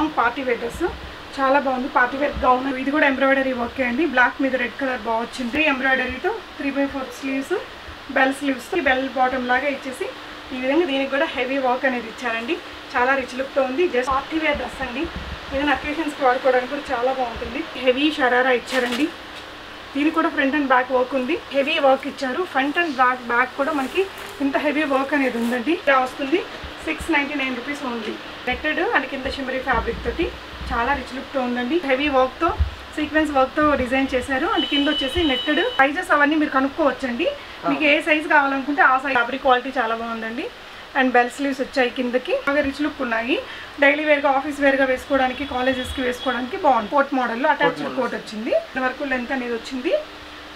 Long party wear dress చాలా బాగుంది. Party wear gown. ఇది కూడా ఎంబ్రాయిడరీ వర్క్ అండి. బ్లాక్ మీద రెడ్ కలర్ బాగా వచ్చింది. ఎంబ్రాయిడరీతో 3/4 sleeves, bell sleeves, bell bottom లాగా ఇచ్చేసి ఈ విధంగా దీనికి కూడా హెవీ వర్క్ అనేది ఇచ్చారండి. చాలా రిచ్ లుక్తో ఉంది. జస్ట్ పార్టీ వేర్ డ్రెస్ అండి. ఏదైనా అకేషన్స్కి వాడుకోవడానికి కూడా చాలా బాగుంటుంది. హెవీ షరారా ఇచ్చారండి. దీనికి కూడా ఫ్రంట్ అండ్ బ్యాక్ వర్క్ ఉంది. హెవీ వర్క్ ఇచ్చారు. ఫ్రంట్ అండ్ బ్యాక్ కూడా మనకి ఇంత హెవీ వర్క్ అనేది ఉందండి. ఇలా వస్తుంది. 699 రూపీస్ ఓన్లీ. నెట్టెడ్ అండ్ కింద షిమ్మరీ ఫ్యాబ్రిక్ తోటి చాలా రిచ్ లుక్తో ఉందండి. హెవీ వర్క్తో సీక్వెన్స్ వర్క్తో డిజైన్ చేశారు. అండ్ కింద వచ్చేసి నెట్టెడ్. సైజెస్ అవన్నీ మీరు కనుక్కోవచ్చండి. మీకు ఏ సైజ్ కావాలనుకుంటే ఆ సైజ్. ఫ్యాబ్రిక్ క్వాలిటీ చాలా బాగుందండి. అండ్ బెల్ స్లీవ్స్ వచ్చాయి కిందకి. బాగా రిచ్ లుక్ ఉన్నాయి. డైలీ వేర్గా, ఆఫీస్ వేర్గా వేసుకోవడానికి, కాలేజెస్కి వేసుకోవడానికి బాగుంది. కోట్ మోడల్లో అటాచ్డ్ కోట్ వచ్చింది. వరకు లెంత్ అనేది వచ్చింది.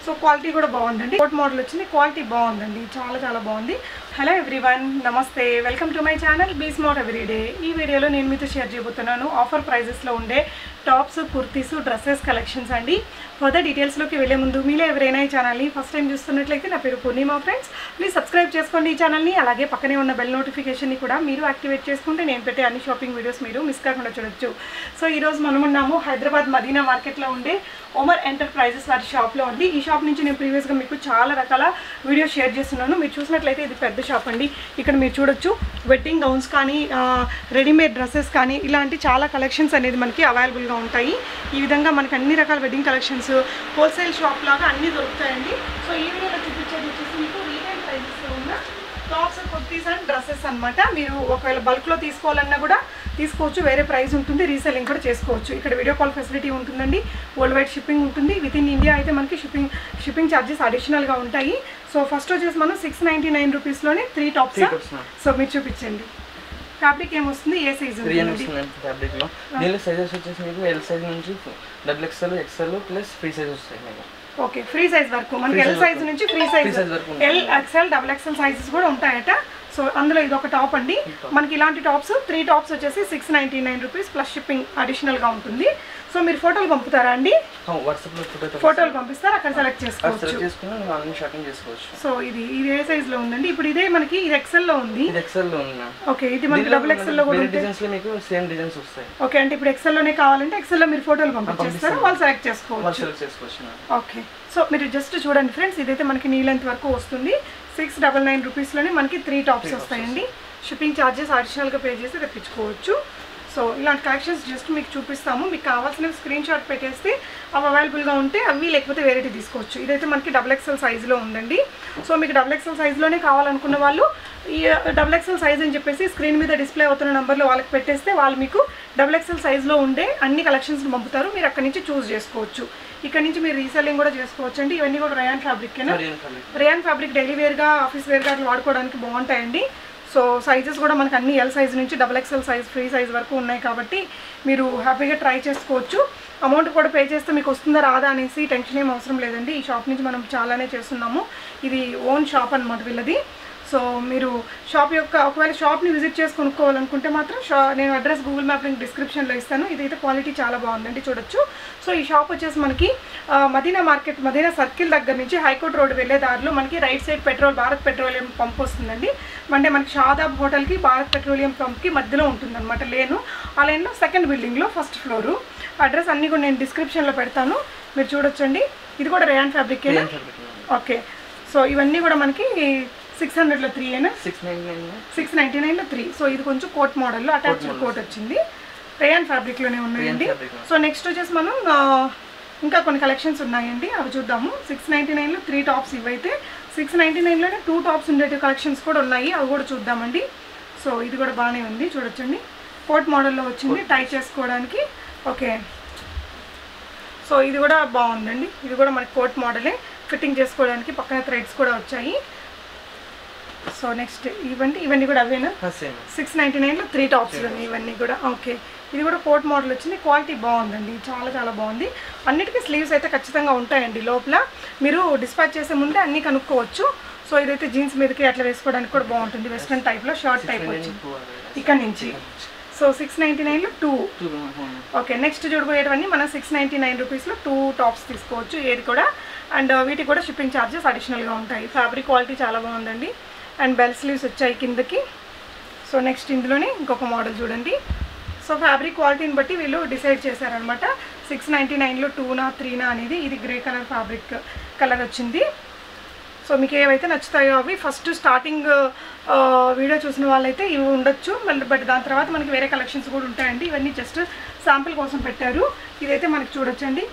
సో క్వాలిటీ కూడా బాగుందండి. కోట్ మోడల్ వచ్చింది. క్వాలిటీ బాగుందండి. చాలా బాగుంది. హలో ఎవ్రీవన్, నమస్తే. Welcome to my channel be smart everyday. ఈ వీడియోలో నేను మీతో షేర్ చేయబోతున్నాను ఆఫర్ ప్రైజెస్లో ఉండే టాప్స్, కుర్తీస్, డ్రెస్సెస్ కలెక్షన్స్ అండి. ఫర్దర్ డీటెయిల్స్లోకి వెళ్ళే ముందు మీలో ఎవరైనా ఈ ఛానల్ని ఫస్ట్ టైం చూస్తున్నట్లయితే నా పేరు పూర్ణిమ ఫ్రెండ్స్. ప్లీజ్ సబ్స్క్రైబ్ చేసుకోండి ఈ ఛానల్ని. అలాగే పక్కనే ఉన్న బెల్ నోటిఫికేషన్ని కూడా మీరు యాక్టివేట్ చేసుకుంటే నేను పెట్టే అన్ని షాపింగ్ వీడియోస్ మీరు మిస్ కాకుండా చూడొచ్చు. సో ఈరోజు మనం ఉన్నాము హైదరాబాద్ మదీనా మార్కెట్లో ఉండే ఒమర్ ఎంటర్ప్రైజెస్ వారి షాప్లో అండి. ఈ షాప్ నుంచి నేను ప్రీవియస్గా మీకు చాలా రకాల వీడియోస్ షేర్ చేస్తున్నాను. మీరు చూసినట్లయితే ఇది పెద్ద షాప్ అండి. ఇక్కడ మీరు చూడొచ్చు వెడ్డింగ్ గౌన్స్ కానీ, రెడీమేడ్ డ్రెస్సెస్ కానీ, ఇలాంటి చాలా కలెక్షన్స్ అనేది మనకి అవైలబుల్గా ఉంటాయి. ఈ విధంగా మనకి అన్ని రకాల వెడ్డింగ్ కలెక్షన్స్ హోల్సేల్ షాప్ లాగా అన్నీ దొరుకుతాయండి. సో ఈ వీడియోలో చూపించేది వచ్చేసి మీకు రీటైల్ ప్రైజెస్లో ఉన్న టాప్స్, కుర్తీస్ అండ్ డ్రెస్సెస్ అనమాట. మీరు ఒకవేళ బల్క్లో తీసుకోవాలన్నా కూడా తీసుకోవచ్చు. వేరే ప్రైస్ ఉంటుంది. రీసెల్లింగ్ కూడా చేసుకోవచ్చు. ఇక్కడ వీడియో కాల్ ఫెసిలిటీ ఉంటుందండి. వరల్డ్ వైడ్ షిప్పింగ్ ఉంటుంది. విత్ ఇన్ ఇండియా అయితే మనకి షిప్పింగ్ ఛార్జెస్ అడిషనల్గా ఉంటాయి. సో ఫస్ట్ వచ్చేసి మనం 699 రూపీస్లోనే 3 టాప్స్. సో మీరు చూపించండి. ఫ్యాబ్రిక్ ఏమొస్తుంది, ఏ సైజ్ ఉంది ఫ్యాబ్రిక్లో? దీనిలో సైజెస్ వచ్చేసి మీకు ఎల్ సైజ్ నుంచి XXL, XL plus free size వస్తాయి మీకు. ఓకే, ఫ్రీ సైజ్ వరకు మనకి ఎల్ సైజ్ నుంచి free size L, XL, XXL sizes కూడా ఉంటాయట. సో అందులో ఇది ఒక టాప్ అండి. మనకి ఇలాంటి టాప్స్ 3 టాప్స్ వచ్చేసి 699 రూపీస్ ప్లస్ షిప్పింగ్ అడిషనల్గా ఉంటుంది. సో మీరు ఫోటోలు పంపుతారా అండి? ఫోటోలు పంపిస్తారు, అక్కడ సెలెక్ట్ చేసుకోవచ్చు. సో ఇది ఏ సైజ్ లో ఉందండి? ఇప్పుడు ఇదే మనకి ఇది XL లో ఉంది. ఓకే, ఇది మనకి XXL లో కూడా ఉంటాయి. ఓకే, అంటే ఇప్పుడు XL లోనే కావాలంటే XL లో మీరు ఫోటోలు పంపించేస్తారు, వాళ్ళు సెలెక్ట్ చేసుకోవచ్చు. ఓకే, సో మీరు జస్ట్ చూడండి ఫ్రెండ్స్. ఇదైతే మనకి నీ లెంత్ వరకు వస్తుంది. 699 రూపీస్లోనే మనకి 3 టాప్స్ వస్తాయండి. షిప్పింగ్ ఛార్జెస్ అడిషనల్గా పే చేసి తెప్పించుకోవచ్చు. సో ఇలాంటి కలెక్షన్స్ జస్ట్ మీకు చూపిస్తాము. మీకు కావాల్సినవి స్క్రీన్ షాట్ పెట్టేస్తే అవి అవైలబుల్గా ఉంటే అవి, లేకపోతే వేరేటి తీసుకోవచ్చు. ఇదైతే మనకి XXL సైజులో ఉందండి. సో మీకు XXL సైజులోనే కావాలనుకున్న వాళ్ళు ఈ XXL సైజ్ అని చెప్పేసి స్క్రీన్ మీద డిస్ప్లే అవుతున్న నెంబర్లో వాళ్ళకి పెట్టేస్తే వాళ్ళు మీకు XXL సైజులో ఉండే అన్ని కలెక్షన్స్ పంపుతారు. మీరు అక్కడి నుంచి చూస్ చేసుకోవచ్చు. ఇక్కడ నుంచి మీరు రీసెల్లింగ్ కూడా చేసుకోవచ్చు అండి. ఇవన్నీ కూడా రేయాన్ ఫ్యాబ్రిక్కేనా? రేయాన్ ఫ్యాబ్రిక్ డైలీ వేర్గా, ఆఫీస్ వేర్గా అట్లా వాడుకోవడానికి బాగుంటాయండి. సో సైజెస్ కూడా మనకు అన్ని ఎల్ సైజ్ నుంచి XXL సైజ్, ఫ్రీ సైజ్ వరకు ఉన్నాయి కాబట్టి మీరు హ్యాపీగా ట్రై చేసుకోవచ్చు. అమౌంట్ కూడా పే చేస్తే మీకు వస్తుందా రాదా అనేసి టెన్షన్ ఏం అవసరం లేదండి. ఈ షాప్ నుంచి మనం చాలానే చేస్తున్నాము. ఇది ఓన్ షాప్ అనమాట వీళ్ళది. సో మీరు షాప్ యొక్క ఒకవేళ షాప్ని విజిట్ చేసి కొనుక్కోవాలనుకుంటే మాత్రం నేను అడ్రస్ గూగుల్ మ్యాప్ లింక్ డిస్క్రిప్షన్లో ఇస్తాను. ఇదైతే క్వాలిటీ చాలా బాగుందండి, చూడొచ్చు. సో ఈ షాప్ వచ్చేసి మనకి మదీనా మార్కెట్, మదీనా సర్కిల్ దగ్గర నుంచి హైకోర్ట్ రోడ్ వెళ్ళే దారిలో మనకి right side Bharat petroleum pump వస్తుందండి. అంటే మనకి షాదాబ్ హోటల్కి భారత్ పెట్రోలియం పంప్కి మధ్యలో ఉంటుందన్నమాట లేను. ఆ లైన్లో సెకండ్ బిల్డింగ్లో ఫస్ట్ ఫ్లోరు. అడ్రస్ అన్నీ కూడా నేను డిస్క్రిప్షన్లో పెడతాను, మీరు చూడొచ్చండి. ఇది కూడా రేయాన్ ఫ్యాబ్రిక్. ఓకే, సో ఇవన్నీ కూడా మనకి 600లో 3 అయినా 699లో 3. సో ఇది కొంచెం కోట్ మోడల్లో అటాచ్డ్ కోట్ వచ్చింది. రేయాన్ ఫ్యాబ్రిక్లోనే ఉన్నాయండి. సో నెక్స్ట్ వచ్చేసి మనం ఇంకా కొన్ని కలెక్షన్స్ ఉన్నాయండి, అవి చూద్దాము. 699లో 3 టాప్స్. ఇవైతే 699లోనే 2 టాప్స్ ఉండేటి కలెక్షన్స్ కూడా ఉన్నాయి, అవి కూడా చూద్దామండి. సో ఇది కూడా బాగానే ఉంది, చూడొచ్చండి. కోట్ మోడల్లో వచ్చింది, టై చేసుకోవడానికి. ఓకే, సో ఇది కూడా బాగుందండి. ఇది కూడా మనకి కోట్ మోడలే, ఫిట్టింగ్ చేసుకోవడానికి పక్కన థ్రెడ్స్ కూడా వచ్చాయి. సో నెక్స్ట్ ఇవన్నీ కూడా అవేనా? 699లో 3 టాప్స్ ఇవన్నీ కూడా. ఓకే, ఇది కూడా కోట్ మోడల్ వచ్చింది. క్వాలిటీ బాగుందండి, చాలా బాగుంది. అన్నిటికీ స్లీవ్స్ అయితే ఖచ్చితంగా ఉంటాయండి లోపల. మీరు డిస్పాచ్ చేసే ముందే అన్నీ కనుక్కోవచ్చు. సో ఇదైతే జీన్స్ మీదకి అట్లా వేసుకోవడానికి కూడా బాగుంటుంది. వెస్ట్రన్ టైప్లో షార్ట్ టైప్ వచ్చింది ఇక్కడ నుంచి. సో 699లో 2. ఓకే, నెక్స్ట్ చూడబోయేటవన్నీ మనం 699 రూపీస్లో 2 టాప్స్ తీసుకోవచ్చు ఏది కూడా. అండ్ వీటికి కూడా షిప్పింగ్ ఛార్జెస్ అడిషనల్గా ఉంటాయి. ఫ్యాబ్రిక్ క్వాలిటీ చాలా బాగుందండి. అండ్ బెల్ స్లీవ్స్ వచ్చాయి కిందకి. సో నెక్స్ట్ ఇందులోనే ఇంకొక మోడల్ చూడండి. సో ఫ్యాబ్రిక్ క్వాలిటీని బట్టి వీళ్ళు డిసైడ్ చేశారనమాట. 699లో 2నా 3నా అనేది. ఇది గ్రే కలర్ ఫ్యాబ్రిక్ కలర్ వచ్చింది. సో మీకు ఏవైతే నచ్చుతాయో అవి ఫస్ట్ స్టార్టింగ్ వీడియో చూసిన వాళ్ళైతే ఇవి ఉండొచ్చు, మళ్ళీ బట్ దాని తర్వాత మనకి వేరే కలెక్షన్స్ కూడా ఉంటాయండి. ఇవన్నీ జస్ట్ శాంపిల్ కోసం పెట్టారు. ఇదైతే మనకి చూడొచ్చండి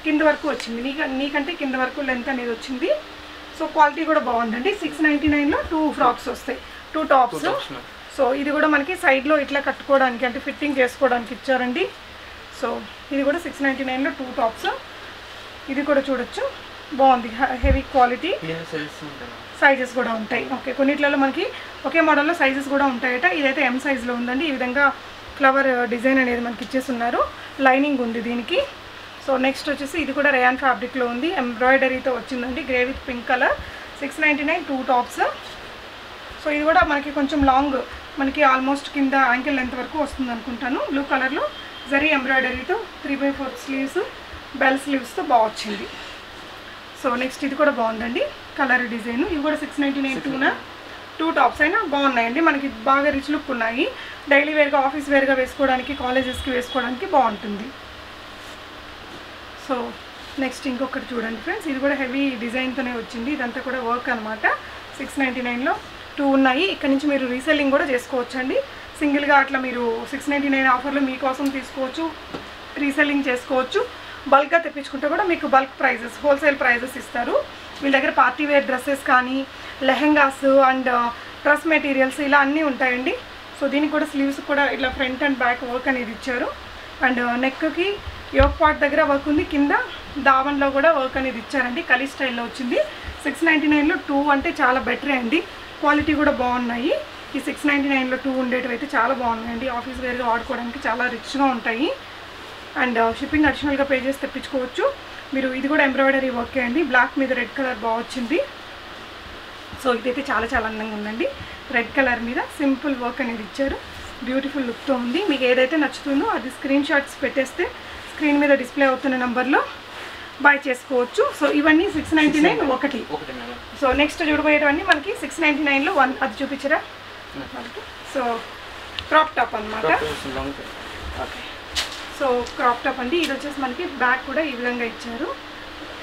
కింద వరకు వచ్చింది, నీకంటే కింద వరకు లెంత్ అనేది వచ్చింది. సో క్వాలిటీ కూడా బాగుందండి. 699లో 2 ఫ్రాక్స్ వస్తాయి, 2 టాప్స్. సో ఇది కూడా మనకి సైడ్లో ఇట్లా కట్టుకోవడానికి అంటే ఫిట్టింగ్ చేసుకోవడానికి ఇచ్చారండి. సో ఇది కూడా 699లో 2 టాప్స్. ఇది కూడా చూడొచ్చు, బాగుంది, హెవీ క్వాలిటీ. సైజెస్ కూడా ఉంటాయి. ఓకే, కొన్నిట్లలో మనకి ఒకే మోడల్లో సైజెస్ కూడా ఉంటాయట. ఇదైతే M సైజ్లో ఉందండి. ఈ విధంగా ఫ్లవర్ డిజైన్ అనేది మనకి ఇచ్చేస్తున్నారు, లైనింగ్ ఉంది దీనికి. సో నెక్స్ట్ వచ్చేసి ఇది కూడా రేయాన్ ఫ్యాబ్రిక్లో ఉంది, ఎంబ్రాయిడరీతో వచ్చిందండి, grey with pink colour. 699 2 tops. So ఇది కూడా మనకి కొంచెం లాంగ్, మనకి ఆల్మోస్ట్ కింద యాంకిల్ లెంత్ వరకు వస్తుంది అనుకుంటాను. బ్లూ కలర్లో జరీ ఎంబ్రాయిడరీతో 3/4 స్లీవ్స్, బెల్ స్లీవ్స్తో బాగా వచ్చింది. సో నెక్స్ట్ ఇది కూడా బాగుందండి కలర్ డిజైన్. ఇవి కూడా 699 2 టాప్స్ అయినా బాగున్నాయండి, మనకి బాగా రిచ్ లుక్ ఉన్నాయి. డైలీ వేర్గా, ఆఫీస్ వేర్గా వేసుకోవడానికి, కాలేజెస్కి వేసుకోవడానికి బాగుంటుంది. సో నెక్స్ట్ ఇంకొకటి చూడండి ఫ్రెండ్స్, ఇది కూడా హెవీ డిజైన్తోనే వచ్చింది. ఇదంతా కూడా వర్క్ అనమాట. 699లో 2 ఉన్నాయి. ఇక్కడ నుంచి మీరు రీసెల్లింగ్ కూడా చేసుకోవచ్చండి. సింగిల్గా అట్లా మీరు 699 ఆఫర్లో మీకోసం తీసుకోవచ్చు, రీసెల్లింగ్ చేసుకోవచ్చు. బల్క్గా తెప్పించుకుంటే కూడా మీకు బల్క్ ప్రైజెస్, హోల్సేల్ ప్రైజెస్ ఇస్తారు. వీళ్ళ దగ్గర పార్టీ వేర్ డ్రెస్సెస్ కానీ, లెహెంగాస్ అండ్ డ్రెస్ మెటీరియల్స్ ఇలా అన్నీ ఉంటాయండి. సో దీనికి కూడా స్లీవ్స్ కూడా ఇట్లా ఫ్రంట్ అండ్ బ్యాక్ వర్క్ అనేది ఇచ్చారు. అండ్ నెక్కి యోక్ పార్ట్ దగ్గర వర్క్ ఉంది, కింద దావన్లో కూడా వర్క్ అనేది ఇచ్చారండి. కలీ స్టైల్లో వచ్చింది. 699లో 2 అంటే చాలా బెటరే అండి, క్వాలిటీ కూడా బాగున్నాయి. ఈ 699లో 2 ఉండేటివి అయితే చాలా బాగున్నాయండి, ఆఫీస్ వేర్గా వాడుకోవడానికి చాలా రిచ్గా ఉంటాయి. అండ్ షిప్పింగ్ అడిషనల్గా పే చేసి తెప్పించుకోవచ్చు మీరు. ఇది కూడా ఎంబ్రాయిడరీ వర్కే అండి, బ్లాక్ మీద రెడ్ కలర్ బాగా వచ్చింది. సో ఇదైతే చాలా చాలా అందంగా ఉందండి, రెడ్ కలర్ మీద సింపుల్ వర్క్ అనేది ఇచ్చారు, బ్యూటిఫుల్ లుక్తో ఉంది. మీకు ఏదైతే నచ్చుతుందో అది స్క్రీన్ షాట్స్ పెట్టేస్తే స్క్రీన్ మీద డిస్ప్లే అవుతున్న నెంబర్లో బై చేసుకోవచ్చు. సో ఇవన్నీ 699 ఒకటి. సో నెక్స్ట్ చూడబోయేటవన్నీ మనకి 699లో 1. అది చూపించరా? సో క్రాప్ టాప్ అనమాట. ఓకే, సో క్రాప్ టాప్ అండి. ఇది వచ్చేసి మనకి బ్యాక్ కూడా ఈ విధంగా ఇచ్చారు,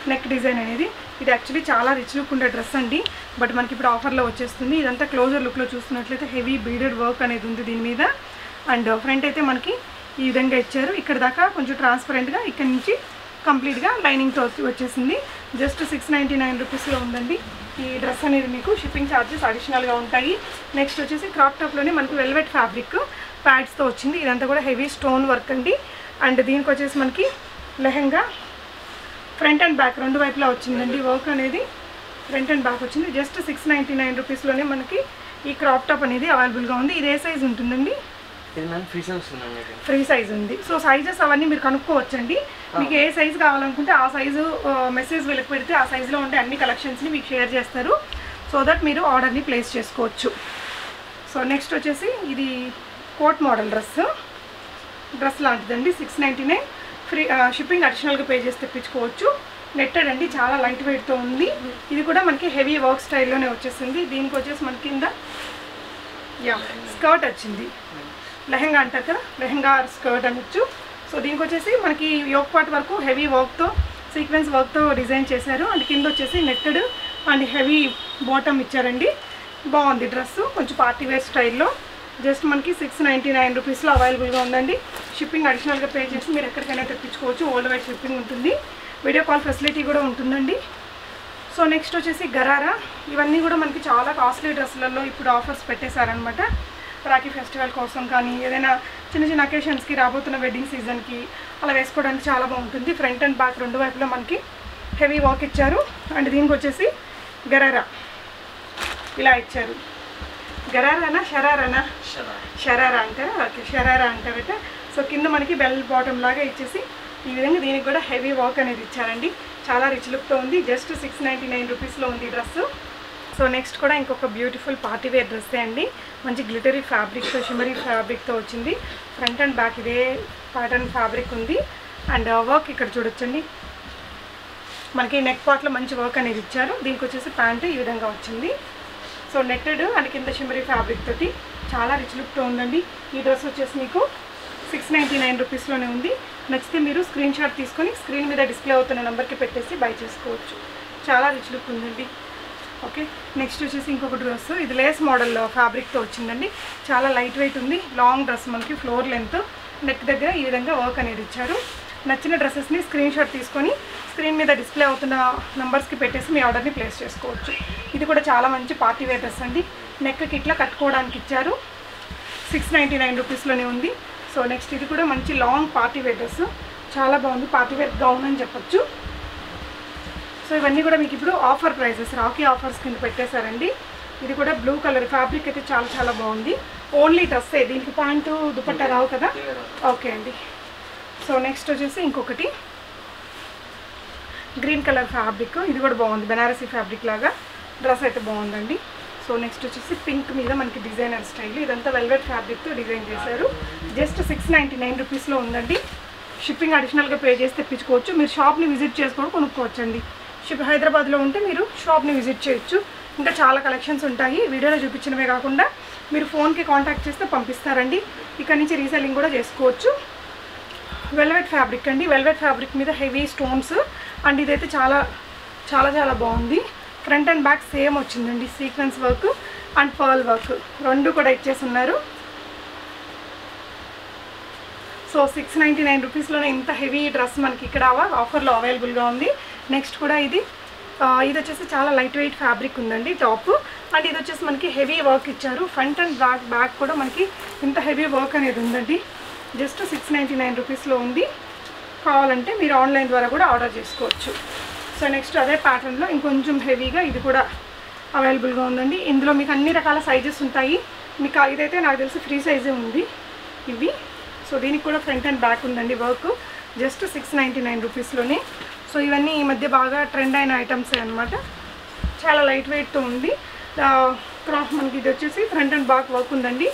నెక్ డిజైన్ అనేది. ఇది యాక్చువల్లీ చాలా రిచ్ లుక్ ఉండే డ్రెస్ అండి, బట్ మనకి ఇప్పుడు ఆఫర్లో వచ్చేస్తుంది. ఇదంతా క్లోజర్ లుక్లో చూస్తున్నట్లయితే హెవీ బీడెడ్ వర్క్ అనేది ఉంది దీని మీద. అండ్ ఫ్రంట్ అయితే మనకి ఈ విధంగా ఇచ్చారు, ఇక్కడ దాకా కొంచెం ట్రాన్స్పరెంట్గా, ఇక్కడ నుంచి కంప్లీట్గా లైనింగ్తో వచ్చేసింది. జస్ట్ 699 రూపీస్లో ఉందండి ఈ డ్రెస్ అనేది. మీకు షిప్పింగ్ ఛార్జెస్ అడిషనల్గా ఉంటాయి. నెక్స్ట్ వచ్చేసి క్రాప్ టాప్లోనే మనకి వెల్వెట్ ఫ్యాబ్రిక్ ప్యాడ్స్తో వచ్చింది. ఇదంతా కూడా హెవీ స్టోన్ వర్క్ అండి. అండ్ దీనికి వచ్చేసి మనకి లెహెంగా ఫ్రంట్ అండ్ బ్యాక్ రెండు వైపులా వచ్చిందండి వర్క్ అనేది, ఫ్రంట్ అండ్ బ్యాక్ వచ్చింది. జస్ట్ 699 రూపీస్లోనే మనకి ఈ క్రాప్ టాప్ అనేది అవైలబుల్గా ఉంది. ఇది ఏ సైజ్ ఉంటుందండి? ఫ్రీ సైజ్ ఉంది. సో సైజెస్ అవన్నీ మీరు కనుక్కోవచ్చండి. మీకు ఏ సైజు కావాలనుకుంటే ఆ సైజు మెసేజ్ వీళ్ళకి పెడితే ఆ సైజులో ఉండే అన్ని కలెక్షన్స్ని మీకు షేర్ చేస్తారు. సో దట్ మీరు ఆర్డర్ని ప్లేస్ చేసుకోవచ్చు. సో నెక్స్ట్ వచ్చేసి ఇది కోట్ మోడల్ డ్రెస్ లాంటిదండి. 699 ఫ్రీ, షిప్పింగ్ అడిషనల్గా పే చేసి తెప్పించుకోవచ్చు. నెట్టెడ్ అండి, చాలా లైట్ వెయిట్తో ఉంది. ఇది కూడా మనకి హెవీ వర్క్ స్టైల్లోనే వచ్చేసింది. దీనికి వచ్చేసి మనకి కింద స్కర్ట్ వచ్చింది, లెహెంగా అంటారు కదా, లెహెంగా స్కర్ట్ అనొచ్చు. సో దీనికి వచ్చేసి మనకి యోక్ పార్ట్ వరకు హెవీ వర్క్తో, సీక్వెన్స్ వర్క్తో డిజైన్ చేశారు. అండ్ కింద వచ్చేసి నెట్టెడ్ అండ్ హెవీ బాటమ్ ఇచ్చారండి. బాగుంది డ్రెస్, కొంచెం పార్టీ వేర్ స్టైల్లో. జస్ట్ మనకి 699 రూపీస్లో అవైలబుల్గా ఉందండి. షిప్పింగ్ అడిషనల్గా పే చేసి మీరు ఎక్కడికైనా తెప్పించుకోవచ్చు, వరల్డ్ వైడ్ షిప్పింగ్ ఉంటుంది, వీడియో కాల్ ఫెసిలిటీ కూడా ఉంటుందండి. సో నెక్స్ట్ వచ్చేసి గరారా. ఇవన్నీ కూడా మనకి చాలా కాస్ట్లీ డ్రెస్సులలో ఇప్పుడు ఆఫర్స్ పెట్టేశారనమాట. రాఖీ ఫెస్టివల్ కోసం కానీ, ఏదైనా చిన్న చిన్న అకేషన్స్కి, రాబోతున్న వెడ్డింగ్ సీజన్కి అలా వేసుకోవడానికి చాలా బాగుంటుంది. ఫ్రంట్ అండ్ బ్యాక్ రెండు వైపులో మనకి హెవీ వర్క్ ఇచ్చారు. అండ్ దీనికి వచ్చేసి గరారా ఇలా ఇచ్చారు. గరారానా షరారానా? షరారా అంటారా? ఓకే, షరారా అంటారట. సో కింద మనకి బెల్ బాటమ్ లాగా ఇచ్చేసి ఈ విధంగా దీనికి కూడా హెవీ వర్క్ అనేది ఇచ్చారండి. చాలా రిచ్ లుక్తో ఉంది. జస్ట్ 699 రూపీస్లో ఉంది డ్రెస్. సో నెక్స్ట్ కూడా ఇంకొక బ్యూటిఫుల్ పార్టీ వేర్ డ్రెస్సే అండి. మంచి గ్లిటరీ ఫ్యాబ్రిక్తో, షిమరీ ఫ్యాబ్రిక్తో వచ్చింది. ఫ్రంట్ అండ్ బ్యాక్ ఇదే ప్యాటర్న్ ఫ్యాబ్రిక్ ఉంది. అండ్ వర్క్ ఇక్కడ చూడొచ్చండి, మనకి నెక్ పార్ట్లో మంచి వర్క్ అనేది ఇచ్చారు. దీనికి వచ్చేసి ప్యాంటు ఈ విధంగా వచ్చింది. సో నెట్టెడ్ అండ్ కింద షిమరీ ఫ్యాబ్రిక్ తోటి చాలా రిచ్ లుక్తో ఉందండి. ఈ డ్రెస్ వచ్చేసి మీకు 699 రూపీస్లోనే ఉంది. నచ్చితే మీరు స్క్రీన్ షాట్ తీసుకొని స్క్రీన్ మీద డిస్ప్లే అవుతున్న నెంబర్కి పెట్టేసి బై చేసుకోవచ్చు. చాలా రిచ్ లుక్ ఉందండి. ఓకే, నెక్స్ట్ వచ్చేసి ఇంకొక డ్రెస్. ఇది లేస్ మోడల్ ఫ్యాబ్రిక్తో వచ్చిందండి. చాలా లైట్ వెయిట్ ఉంది. లాంగ్ డ్రెస్, మనకి ఫ్లోర్ లెంత్, నెక్ దగ్గర ఈ విధంగా వర్క్ అనేది ఇచ్చారు. నచ్చిన డ్రెస్సెస్ని స్క్రీన్ షాట్ తీసుకొని స్క్రీన్ మీద డిస్ప్లే అవుతున్న నంబర్స్కి పెట్టేసి మీ ఆర్డర్ని ప్లేస్ చేసుకోవచ్చు. ఇది కూడా చాలా మంచి పార్టీ వేర్ డ్రెస్ అండి. నెక్కి ఇట్లా కట్టుకోవడానికి ఇచ్చారు. 699 రూపీస్లోనే ఉంది. సో నెక్స్ట్ ఇది కూడా మంచి లాంగ్ పార్టీ వేర్ డ్రెస్. చాలా బాగుంది. పార్టీ వేర్ గౌన్ అని చెప్పొచ్చు. సో ఇవన్నీ కూడా మీకు ఇప్పుడు ఆఫర్ ప్రైజెస్, రాఖీ ఆఫర్స్ కింద పెట్టేశారండి. ఇది కూడా బ్లూ కలర్ ఫ్యాబ్రిక్ అయితే చాలా చాలా బాగుంది. ఓన్లీ డ్రెస్సే, దీనికి ప్యాంటు దుపట్టా రావు కదా. ఓకే అండి. సో నెక్స్ట్ వచ్చేసి ఇంకొకటి గ్రీన్ కలర్ ఫ్యాబ్రిక్. ఇది కూడా బాగుంది. బెనారసీ ఫ్యాబ్రిక్ లాగా డ్రెస్ అయితే బాగుందండి. సో నెక్స్ట్ వచ్చేసి పింక్ మీద మనకి డిజైనర్ స్టైల్. ఇదంతా వెల్వెట్ ఫ్యాబ్రిక్తో డిజైన్ చేశారు. జస్ట్ 699 రూపీస్లో ఉందండి. షిప్పింగ్ అడిషనల్గా పే చేసి తెప్పించుకోవచ్చు. మీరు షాప్ని విజిట్ చేసుకొని కొనుక్కోవచ్చండి. హైదరాబాద్లో ఉంటే మీరు షాప్ని విజిట్ చేయొచ్చు. ఇంకా చాలా కలెక్షన్స్ ఉంటాయి. వీడియోలో చూపించినవే కాకుండా మీరు ఫోన్కి కాంటాక్ట్ చేస్తే పంపిస్తారండి. ఇక్కడ నుంచి రీసెల్లింగ్ కూడా చేసుకోవచ్చు. వెల్వెట్ ఫ్యాబ్రిక్ అండి. వెల్వెట్ ఫ్యాబ్రిక్ మీద హెవీ స్టోన్స్ అండ్ ఇదైతే చాలా చాలా చాలా బాగుంది. ఫ్రంట్ అండ్ బ్యాక్ సేమ్ వచ్చిందండి. Sequence work and pearl work రెండు కూడా ఇచ్చేస్తున్నారు. సో 699 రూపీస్లోనే ఇంత హెవీ డ్రెస్ మనకి ఇక్కడ ఆఫర్లో అవైలబుల్గా ఉంది. నెక్స్ట్ కూడా ఇది వచ్చేసి చాలా లైట్ వెయిట్ ఫ్యాబ్రిక్ ఉందండి టాప్. అండ్ ఇది వచ్చేసి మనకి హెవీ వర్క్ ఇచ్చారు. ఫ్రంట్ అండ్ బ్యాక్ కూడా మనకి ఇంత హెవీ వర్క్ అనేది ఉందండి. జస్ట్ 699 రూపీస్లో ఉంది. కావాలంటే మీరు ఆన్లైన్ ద్వారా కూడా ఆర్డర్ చేసుకోవచ్చు. సో నెక్స్ట్ అదే ప్యాటర్న్లో ఇంకొంచెం హెవీగా ఇది కూడా అవైలబుల్గా ఉందండి. ఇందులో మీకు అన్ని రకాల సైజెస్ ఉంటాయి. మీకు ఇదైతే నాకు తెలిసి ఫ్రీ సైజే ఉంది ఇవి. సో దీనికి కూడా ఫ్రంట్ అండ్ బ్యాక్ ఉందండి వర్క్. జస్ట్ 699 రూపీస్లోనే. సో ఇవన్నీ ఈ మధ్య బాగా ట్రెండ్ అయిన ఐటమ్స్ అనమాట. చాలా లైట్ వెయిట్తో ఉంది. మనకి ఇది వచ్చేసి ఫ్రంట్ అండ్ బ్యాక్ వర్క్ ఉందండి.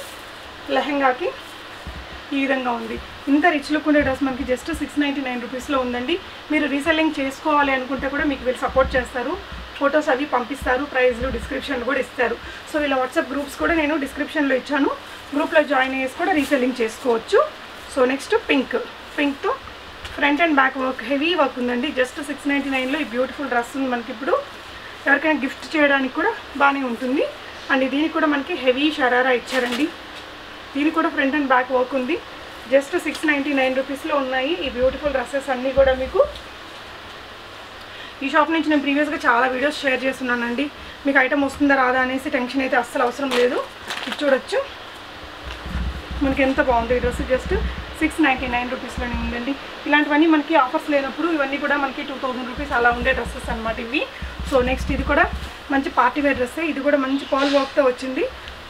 లెహెంగాకి ఈ విధంగా ఉంది. ఇంత రిచ్ లుక్ ఉండే డ్రెస్ మనకి జస్ట్ 699 రూపీస్లో ఉందండి. మీరు రీసెల్లింగ్ చేసుకోవాలి అనుకుంటే కూడా మీకు వీళ్ళు సపోర్ట్ చేస్తారు. ఫొటోస్ అవి పంపిస్తారు. ప్రైజ్లు డిస్క్రిప్షన్ కూడా ఇస్తారు. సో వీళ్ళ వాట్సాప్ గ్రూప్స్ కూడా నేను డిస్క్రిప్షన్లో ఇచ్చాను. గ్రూప్లో జాయిన్ అయ్యేసి కూడా రీసెల్లింగ్ చేసుకోవచ్చు. సో నెక్స్ట్ పింక్తో front and back work heavy work ఉందండి. జస్ట్ 699లో ఈ బ్యూటిఫుల్ డ్రెస్ ఉంది మనకి. ఇప్పుడు ఎవరికైనా గిఫ్ట్ చేయడానికి కూడా బాగానే ఉంటుంది. అండ్ దీనికి కూడా మనకి హెవీ షరారా ఇచ్చారండి. దీనికి కూడా ఫ్రంట్ అండ్ బ్యాక్ వర్క్ ఉంది. జస్ట్ 699 రూపీస్లో ఉన్నాయి ఈ బ్యూటిఫుల్ డ్రెస్సెస్ అన్నీ కూడా. మీకు ఈ షాప్ నుంచి నేను ప్రీవియస్గా చాలా వీడియోస్ షేర్ చేస్తున్నానండి. మీకు ఐటమ్ వస్తుందా రాదా అనేసి టెన్షన్ అయితే అస్సలు అవసరం లేదు. ఇది చూడొచ్చు మనకి ఎంత బాగుంది ఈ డ్రెస్. జస్ట్ 699 రూపీస్లోనే ఉందండి. ఇలాంటివన్నీ మనకి ఆఫర్స్ లేనప్పుడు ఇవన్నీ కూడా మనకి 2000 రూపీస్ అలా ఉండే డ్రెస్సెస్ అనమాట ఇవి. సో నెక్స్ట్ ఇది కూడా మంచి పార్టీ వేర్ డ్రెస్సే. ఇది కూడా మంచి పర్ల్ వర్క్తో వచ్చింది.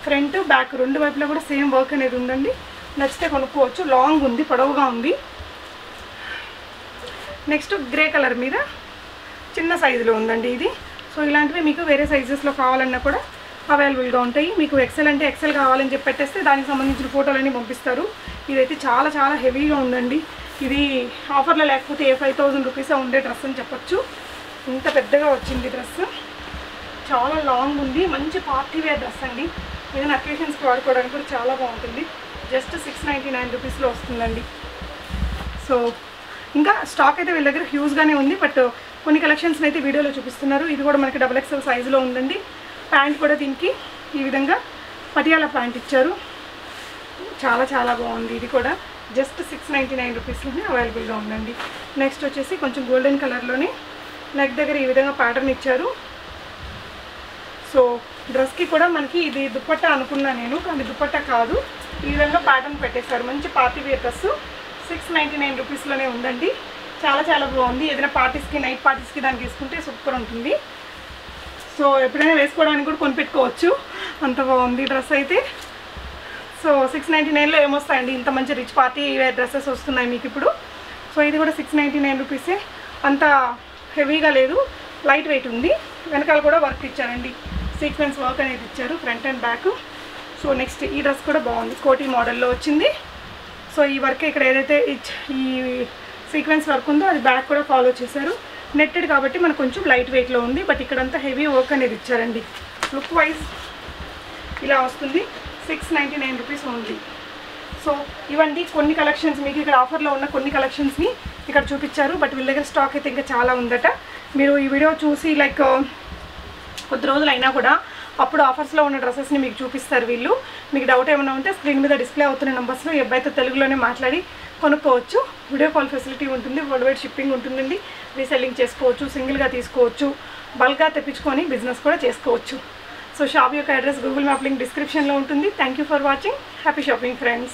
ఫ్రంట్ బ్యాక్ రెండు వైపులా కూడా సేమ్ వర్క్ అనేది ఉందండి. నచ్చితే కొనుక్కోవచ్చు. లాంగ్ ఉంది, పొడవుగా ఉంది. నెక్స్ట్ గ్రే కలర్ మీద చిన్న సైజులో ఉందండి ఇది. సో ఇలాంటివి మీకు వేరే సైజెస్లో కావాలన్నా కూడా అవైలబుల్గా ఉంటాయి. మీకు ఎక్సెల్ అంటే ఎక్సెల్ కావాలని చెప్పి పెట్టేస్తే దానికి సంబంధించిన ఫోటోలన్నీ పంపిస్తారు. ఇదైతే చాలా చాలా హెవీగా ఉందండి. ఇది ఆఫర్లో లేకపోతే 5000 రూపీస్ ఉండే డ్రెస్ అని చెప్పొచ్చు. ఇంత పెద్దగా వచ్చింది డ్రెస్. చాలా లాంగ్ ఉంది. మంచి పార్టీ వేర్ డ్రెస్ అండి. ఏదైనా అకేషన్స్కి వాడుకోవడానికి కూడా చాలా బాగుంటుంది. జస్ట్ 699 రూపీస్లో వస్తుందండి. సో ఇంకా స్టాక్ అయితే వీళ్ళ దగ్గర హ్యూజ్గానే ఉంది. బట్ కొన్ని కలెక్షన్స్ని అయితే వీడియోలో చూపిస్తున్నారు. ఇది కూడా మనకి XXL సైజులో ఉందండి. ప్యాంట్ కూడా దీనికి ఈ విధంగా పటియాలా ప్యాంట్ ఇచ్చారు. చాలా చాలా బాగుంది. ఇది కూడా జస్ట్ 699 రూపీస్లోనే అవైలబుల్గా ఉందండి. నెక్స్ట్ వచ్చేసి కొంచెం గోల్డెన్ కలర్లోనే నెక్ దగ్గర ఈ విధంగా ప్యాటర్న్ ఇచ్చారు. సో డ్రెస్కి కూడా మనకి ఇది దుప్పట్టా అనుకున్నా నేను, కానీ దుప్పట్టా కాదు. ఈ విధంగా ప్యాటర్న్ పెట్టేశారు. మంచి పార్టీ వేర్ డ్రెస్ 699 రూపీస్లోనే ఉందండి. చాలా చాలా బాగుంది. ఏదైనా పార్టీస్కి, నైట్ పార్టీస్కి దానికి వేసుకుంటే సూపర్ ఉంటుంది. సో ఎప్పుడైనా వేసుకోవడానికి కూడా కొనిపెట్టుకోవచ్చు. అంత బాగుంది డ్రెస్ అయితే. సో 699లో ఏమొస్తాయండి, ఇంత మంచి రిచ్ పార్టీ వేర్ డ్రెస్సెస్ వస్తున్నాయి మీకు ఇప్పుడు. సో ఇది కూడా 699 రూపీసే. అంత హెవీగా లేదు, లైట్ వెయిట్ ఉంది. వెనకాల కూడా వర్క్ ఇచ్చారండి. సీక్వెన్స్ వర్క్ అనేది ఇచ్చారు front and back. So next ఈ డ్రెస్ కూడా బాగుంది. కోటీ మోడల్లో వచ్చింది. సో ఈ వర్క్ ఇక్కడ ఏదైతే ఈ సీక్వెన్స్ వర్క్ ఉందో అది బ్యాక్ కూడా ఫాలో చేశారు. నెట్టెడ్ కాబట్టి మనకు కొంచెం లైట్ వెయిట్లో ఉంది. బట్ ఇక్కడంతా హెవీ వర్క్ అనేది ఇచ్చారండి. లుక్ వైజ్ ఇలా వస్తుంది. 699 రూపీస్ ఓన్లీ. సో ఇవన్నీ కొన్ని కలెక్షన్స్ మీకు ఇక్కడ ఆఫర్లో ఉన్న కొన్ని కలెక్షన్స్ని ఇక్కడ చూపించారు. బట్ వీళ్ళ దగ్గర స్టాక్ అయితే ఇంకా చాలా ఉందట. మీరు ఈ వీడియో చూసి లైక్ కొద్ది రోజులు అయినా కూడా అప్పుడు ఆఫర్స్లో ఉన్న డ్రెస్సెస్ని మీకు చూపిస్తారు వీళ్ళు. మీకు డౌట్ ఏమైనా ఉంటే స్క్రీన్ మీద డిస్ప్లే అవుతున్న నెంబర్స్లో ఎవరైతే తెలుగులోనే మాట్లాడి కొనుక్కోవచ్చు. వీడియో కాల్ ఫెసిలిటీ ఉంటుంది, వరల్డ్ వైడ్ షిప్పింగ్ ఉంటుందండి. రీసెల్లింగ్ చేసుకోవచ్చు, సింగిల్గా తీసుకోవచ్చు, బల్క్గా తెప్పించుకొని బిజినెస్ కూడా చేసుకోవచ్చు. సో షాప్ యొక్క అడ్రస్ గూగుల్ మ్యాప్ లింక్ డిస్క్రిప్షన్లో ఉంటుంది. Thank you for watching. Happy shopping friends.